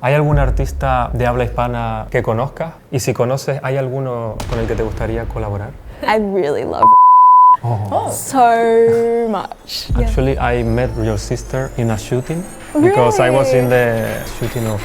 ¿Hay algún artista de habla hispana que conozcas? Y si conoces, ¿hay alguno con el que te gustaría colaborar? I really love so much. Actually, I met your sister in a shooting because I was in the shooting of...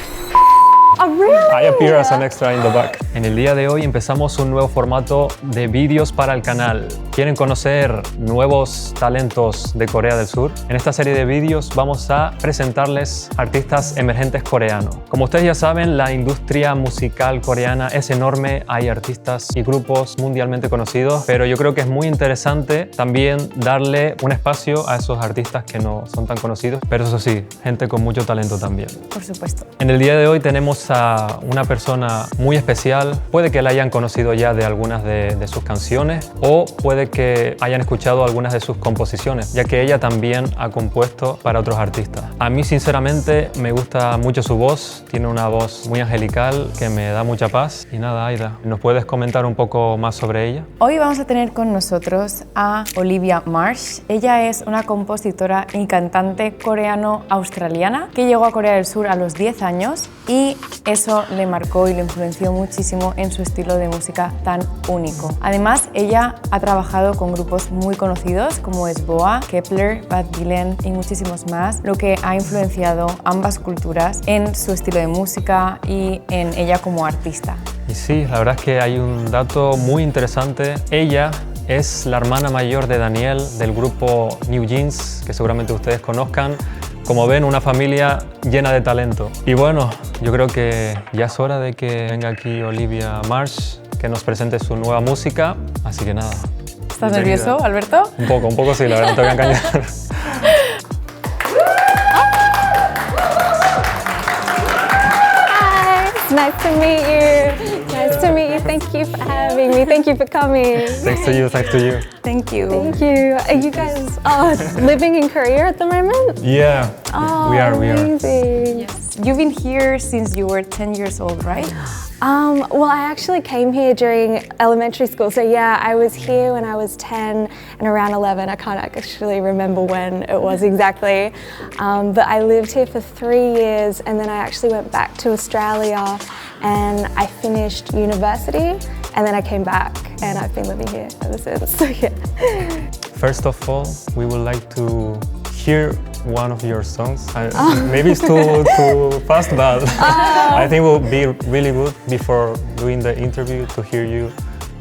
Oh, really? I appear as an extra in the back. En el día de hoy empezamos un nuevo formato de vídeos para el canal. ¿Quieren conocer nuevos talentos de Corea del Sur? En esta serie de vídeos vamos a presentarles artistas emergentes coreanos. Como ustedes ya saben, la industria musical coreana es enorme. Hay artistas y grupos mundialmente conocidos, pero yo creo que es muy interesante también darle un espacio a esos artistas que no son tan conocidos, pero eso sí, gente con mucho talento también. Por supuesto. En el día de hoy tenemos a una persona muy especial. Puede que la hayan conocido ya de algunas de sus canciones o puede que hayan escuchado algunas de sus composiciones, ya que ella también ha compuesto para otros artistas. A mí sinceramente me gusta mucho su voz, tiene una voz muy angelical que me da mucha paz. Y nada, Aida, ¿nos puedes comentar un poco más sobre ella? Hoy vamos a tener con nosotros a Olivia Marsh. Ella es una compositora y cantante coreano-australiana que llegó a Corea del Sur a los 10 años y eso le marcó y le influenció muchísimo en su estilo de música tan único. Además, ella ha trabajado con grupos muy conocidos como es Boa, Kepler, Bad Dylan y muchísimos más, lo que ha influenciado ambas culturas en su estilo de música y en ella como artista. Y sí, la verdad es que hay un dato muy interesante. Ella es la hermana mayor de Daniel del grupo New Jeans, que seguramente ustedes conozcan. Como ven, una familia llena de talento. Y bueno, yo creo que ya es hora de que venga aquí Olivia Marsh, que nos presente su nueva música. Así que nada. ¿Estás nervioso, Alberto? Un poco sí, la verdad, no te voy a engañar. Hi, it's nice to meet you. Nice to meet you. Thank you for having me. Thank you for coming. Thanks to you, thanks to you. Thank you. Thank you. Are you guys living in Korea at the moment? Yeah, Oh, we are. amazing. Yes. You've been here since you were 10 years old, right? Well, I actually came here during elementary school. So yeah, I was here when I was 10 and around 11. I can't actually remember when it was exactly. But I lived here for 3 years and then I actually went back to Australia and I finished university and then I came back and I've been living here ever since. So yeah. First of all, we would like to hear one of your songs. Maybe it's too fast, but I think it will be really good before doing the interview to hear you,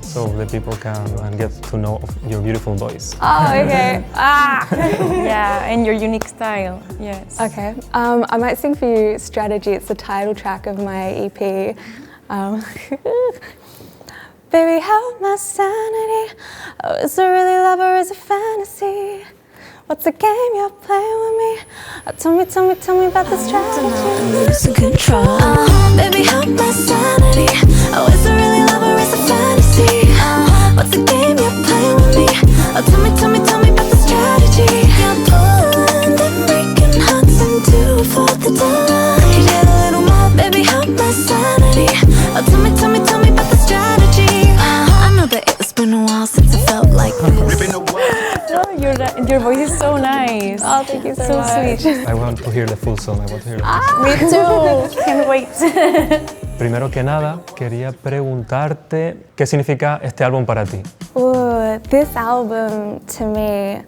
so the people can get to know your beautiful voice. Oh, okay. Yeah, and your unique style, yes. Okay. I might sing for you Strategy. It's the title track of my EP. Baby, help my sanity. Oh, is it really love or is it fantasy? What's the game you're playing with me? Tell me about the strategy. I'm losing control. Baby, help my sanity. Oh, is it really love or is it fantasy? What's the game you're playing with me? Tell me about the strategy. You're pulling and breaking hearts into for the delight. Yeah, a little more, baby, help my sanity. Tell me about the strategy. I know that it's been a while since I felt like this. Oh, your voice is so nice. Oh, thank you so much. Sweet. I want to hear the full song. Me too. Can't wait. Primero que nada, quería preguntarte qué significa este álbum para ti. Ooh, this album to me,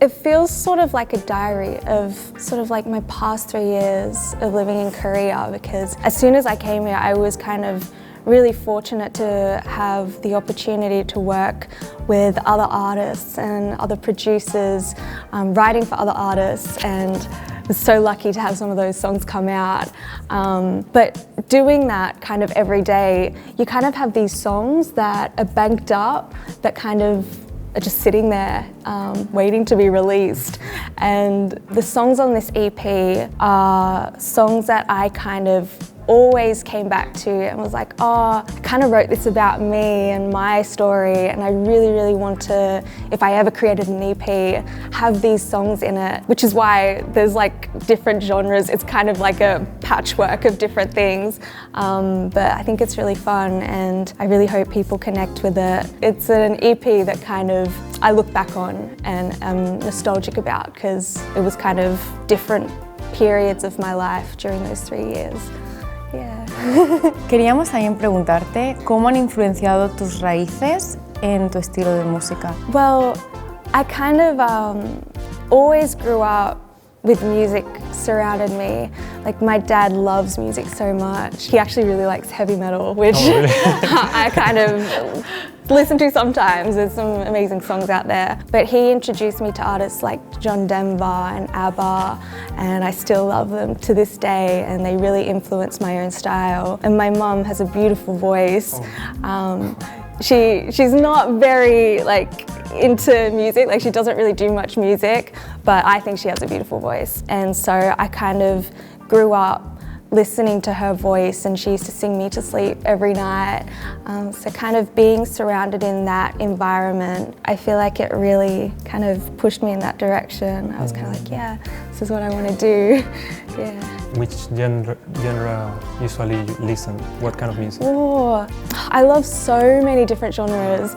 it feels sort of like a diary of sort of like my past 3 years of living in Korea, because as soon as I came here, I was kind of really fortunate to have the opportunity to work with other artists and other producers, writing for other artists, and was so lucky to have some of those songs come out. But doing that kind of every day, you kind of have these songs that are banked up that kind of are just sitting there waiting to be released. And the songs on this EP are songs that I kind of always came back to and was like, oh, I kind of wrote this about me and my story, and I really, really want to, if I ever created an EP, have these songs in it, which is why there's like different genres. It's kind of like a patchwork of different things, but I think it's really fun and I really hope people connect with it. It's an EP that kind of I look back on and am nostalgic about because it was kind of different periods of my life during those 3 years. Yeah. Queríamos también preguntarte cómo han influenciado tus raíces en tu estilo de música. Well, I kind of always grew up with music surrounded me. Like my dad loves music so much. He actually really likes heavy metal, which really? I kind of listen to sometimes. There's some amazing songs out there. But he introduced me to artists like John Denver and ABBA, and I still love them to this day, and they really influenced my own style. And my mum has a beautiful voice. She's not very into music, she doesn't really do much music, but I think she has a beautiful voice. And so I kind of grew up listening to her voice, and she used to sing me to sleep every night. So kind of being surrounded in that environment, I feel like it really kind of pushed me in that direction. I was kind of like, yeah, this is what I want to do. Yeah. Which genre usually you listen? What kind of music? Oh, I love so many different genres.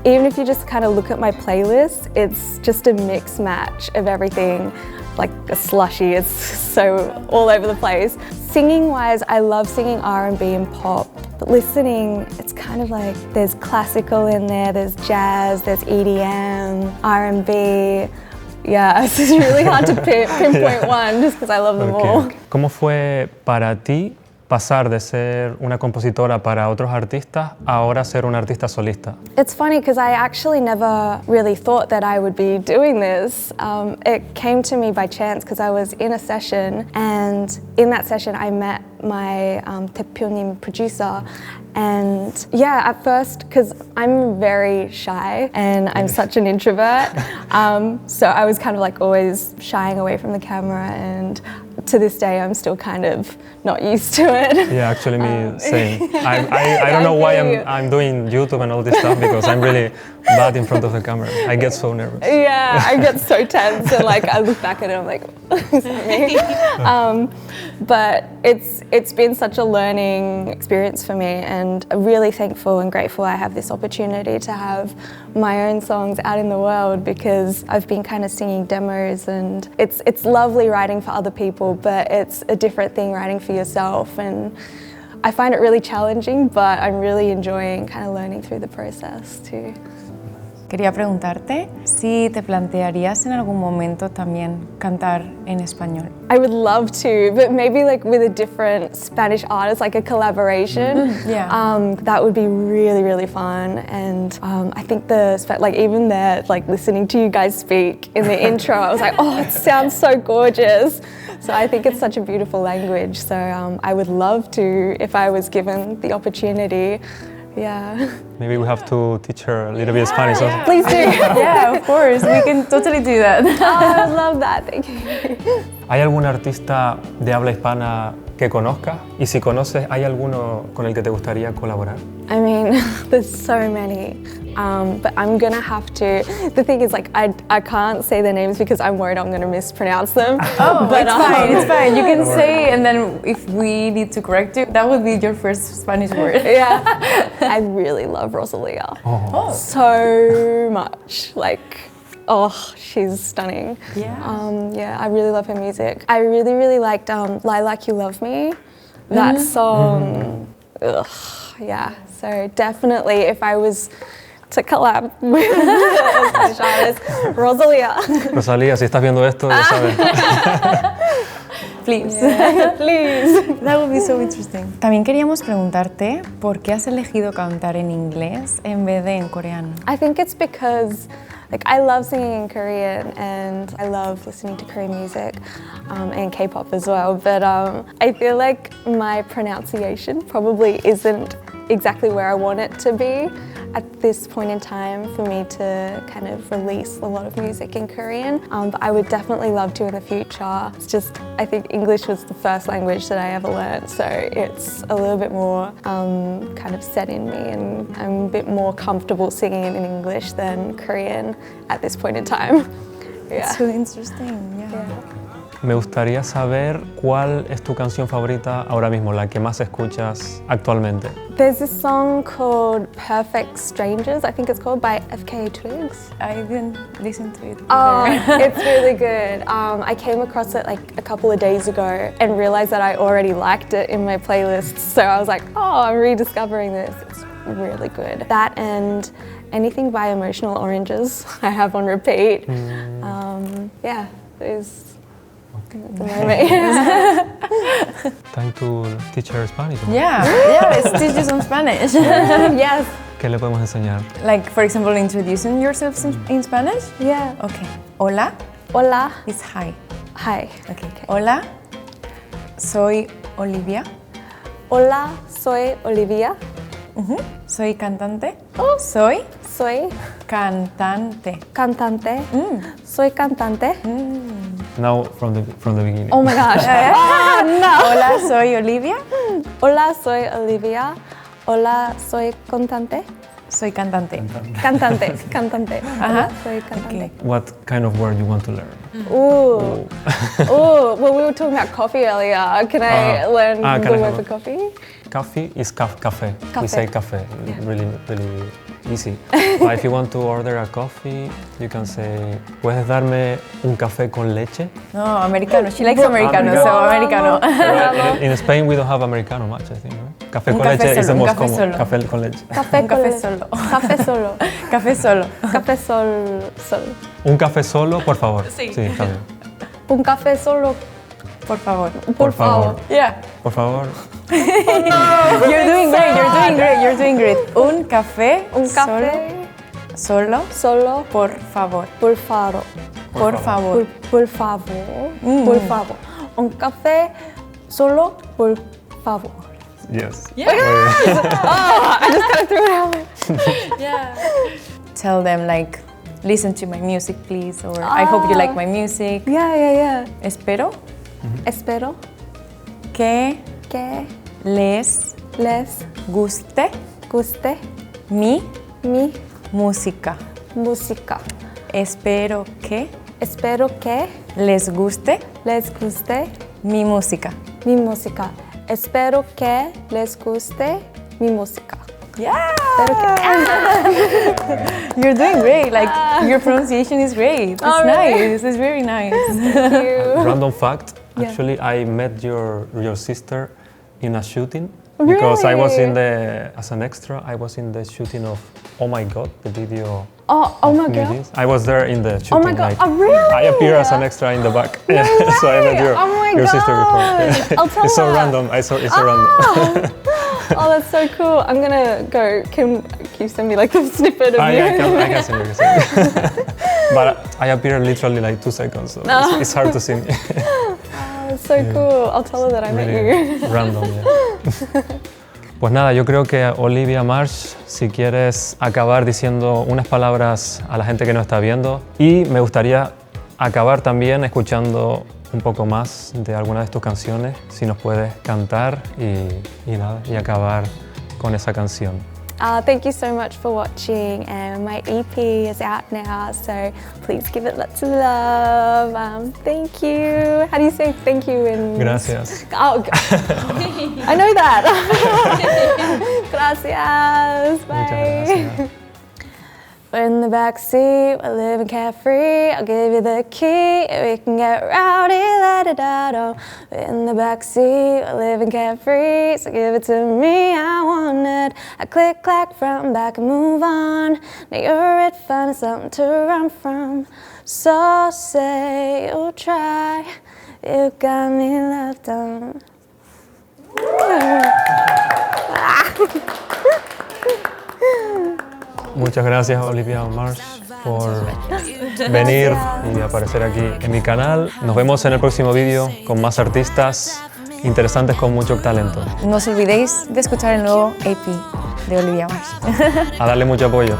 Even if you just kind of look at my playlist, it's just a mix match of everything, like a slushy. It's so all over the place. Singing wise, I love singing R&B and pop, but listening, it's kind of like there's classical in there, there's jazz, there's EDM, R&B. Yeah, it's really hard to pinpoint one just because I love them all. ¿Cómo fue para ti pasar de ser una compositora para otros artistas a ahora ser una artista solista? It's funny because I actually never really thought that I would be doing this. It came to me by chance because I was in a session, and in that session I met my 대표님 producer. And yeah, at first, because I'm very shy and I'm such an introvert, so I was kind of always shying away from the camera, and to this day I'm still kind of not used to it. Yeah, actually me same. I don't know why I'm doing YouTube and all this stuff, because I'm really bad in front of the camera. I get so nervous. Yeah, I get so tense, and I look back at it, I'm like, is that me? But it's been such a learning experience for me, and I'm really thankful and grateful I have this opportunity to have my own songs out in the world, because I've been kind of singing demos, and it's lovely writing for other people, but it's a different thing writing for yourself, and I find it really challenging, but I'm really enjoying kind of learning through the process too. Quería preguntarte si te plantearías en algún momento también cantar en español. I would love to, but maybe with a different Spanish artist, like a collaboration. Yeah. That would be really, really fun. And I think even there, listening to you guys speak in the intro, I was like, oh, it sounds so gorgeous. So I think it's such a beautiful language. So I would love to, if I was given the opportunity. Yeah. Maybe we have to teach her a little bit of Spanish. Yeah. Please do. Yeah, of course. We can totally do that. Oh, I would love that. Thank you. ¿Hay algún artista de habla hispana que conozcas? Y si conoces, ¿hay alguno con el que te gustaría colaborar? I mean, there's so many, but I'm gonna have to. The thing is, I can't say their names because I'm worried I'm gonna mispronounce them. Oh, but it's fine. You can Don't say, and then if we need to correct you, that would be your first Spanish word. Yeah, I really love Rosalia. Oh. So much. Oh, she's stunning. Yeah. Yeah, I really love her music. I really, really liked Lie Like You Love Me. That song. Ugh, yeah. So definitely, if I was to collab with Spanish artist, Rosalia. Rosalía, si estás viendo esto, ya sabes. Please. Yeah, please. That would be so interesting. También queríamos preguntarte por qué has elegido cantar en inglés en vez de en coreano. I think it's because I love singing in Korean, and I love listening to Korean music and K-pop as well, but I feel like my pronunciation probably isn't exactly where I want it to be at this point in time for me to kind of release a lot of music in Korean, but I would definitely love to in the future. It's just, I think English was the first language that I ever learned, so it's a little bit more kind of set in me, and I'm a bit more comfortable singing it in English than Korean at this point in time. Yeah. It's really interesting, yeah. me gustaría saber cuál es tu canción favorita ahora mismo, la que más escuchas actualmente. There's this song called Perfect Strangers, I think it's called, by FKA Twigs. I didn't listen to it. Oh, either. it's really good. I came across it like a couple of days ago and realized that I already liked it in my playlist. So I was like, oh, I'm rediscovering this. It's really good. That and anything by Emotional Oranges I have on repeat. Yeah, those at the moment. Time to teach her Spanish. Yeah, let's teach you some Spanish. Yes. ¿Qué le podemos enseñar? Like, for example, introducing yourself in Spanish? Yeah. Okay. Hola Hola. is hi. Hi. Okay. Hola, soy Olivia. Hola, soy Olivia. Soy cantante. Soy Soy cantante. cantante. Soy cantante. Now from the beginning. Oh my gosh. Oh, no. Hola, soy Olivia. Hola, soy Olivia. Hola, soy cantante. Soy cantante. Cantante. Cantante. Hola, soy cantante. What kind of word you want to learn? Ooh. Ooh. Well, we were talking about coffee earlier. Can I learn can the I word have for a- coffee? Coffee is café. We Café. say café. Really easy. But if you want to order a coffee, you can say, ¿puedes darme un café con leche? No, americano. She likes americano, so americano. In Spain we don't have americano much, I think, right? Café Un con café leche is the solo, un most café common. solo. Café con leche. Café Un café con- solo. Café solo. Café solo. Café sol. Un café solo, por favor. Sí, está bien. Un café solo, Por favor. por favor. Yeah. Por favor. You're doing great. You're doing great. Un café. Un café Solo. solo, Por favor. por favor. Por favor. Por favor. Por favor. Un café solo, por favor. Yes. I just kind of threw it out. Tell them like, listen to my music, please, or I hope you like my music. Yeah. Espero Espero que que les les guste guste mi mi música. música. Espero que Espero que les guste les guste mi música. mi música. Espero que les guste mi música. Yeah! Espero que You're doing great. Like your pronunciation is great. It's Oh, really? nice. It's very nice. Random fact, actually I met your sister in a shooting because I was in Really? as an extra, I was in the shooting of Oh My God, the video. Oh my god. movies. I was there in the shooting. Oh my god. like, Oh really? I appear as an extra in the back. So I met Oh my your sister before. God. I'll tell It's so her. random. It's so random. Oh, that's so cool. I'm gonna go. Can you send me like the snippet of you? I can sing it. But I appear literally like 2 seconds, so it's hard to see me. Oh, it's so cool. I'll tell her that I met you. Really random, yeah. Pues nada, yo creo que Olivia Marsh, si quieres acabar diciendo unas palabras a la gente que nos está viendo, y me gustaría acabar también escuchando un poco más de alguna de tus canciones, si nos puedes cantar y nada, y acabar con esa canción. Thank you so much for watching, and my EP is out now, so please give it lots of love. Thank you. How do you say thank you in? Gracias. Oh, I know that. Gracias. Muchas Bye. gracias. We're in the backseat, we're living carefree. I'll give you the key, we can get rowdy, la-da-da-do. We're in the backseat, we're living carefree. So give it to me, I want it. I click, clack, front and back and move on. Now you're it, find something to run from. So say you'll try, you got me left on. Muchas gracias, Olivia Marsh, por venir y aparecer aquí en mi canal. Nos vemos en el próximo vídeo con más artistas interesantes con mucho talento. No os olvidéis de escuchar el nuevo EP de Olivia Marsh. A darle mucho apoyo.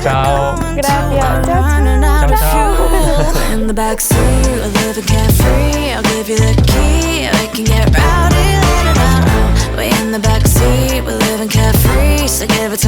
Chao. Gracias. Chao, Running out of Ciao, ciao. fuel in the backseat, we're living carefree. I'll give you the key, we can get rowdy, la-da-da-da. We're in the backseat, we're living carefree, so give it to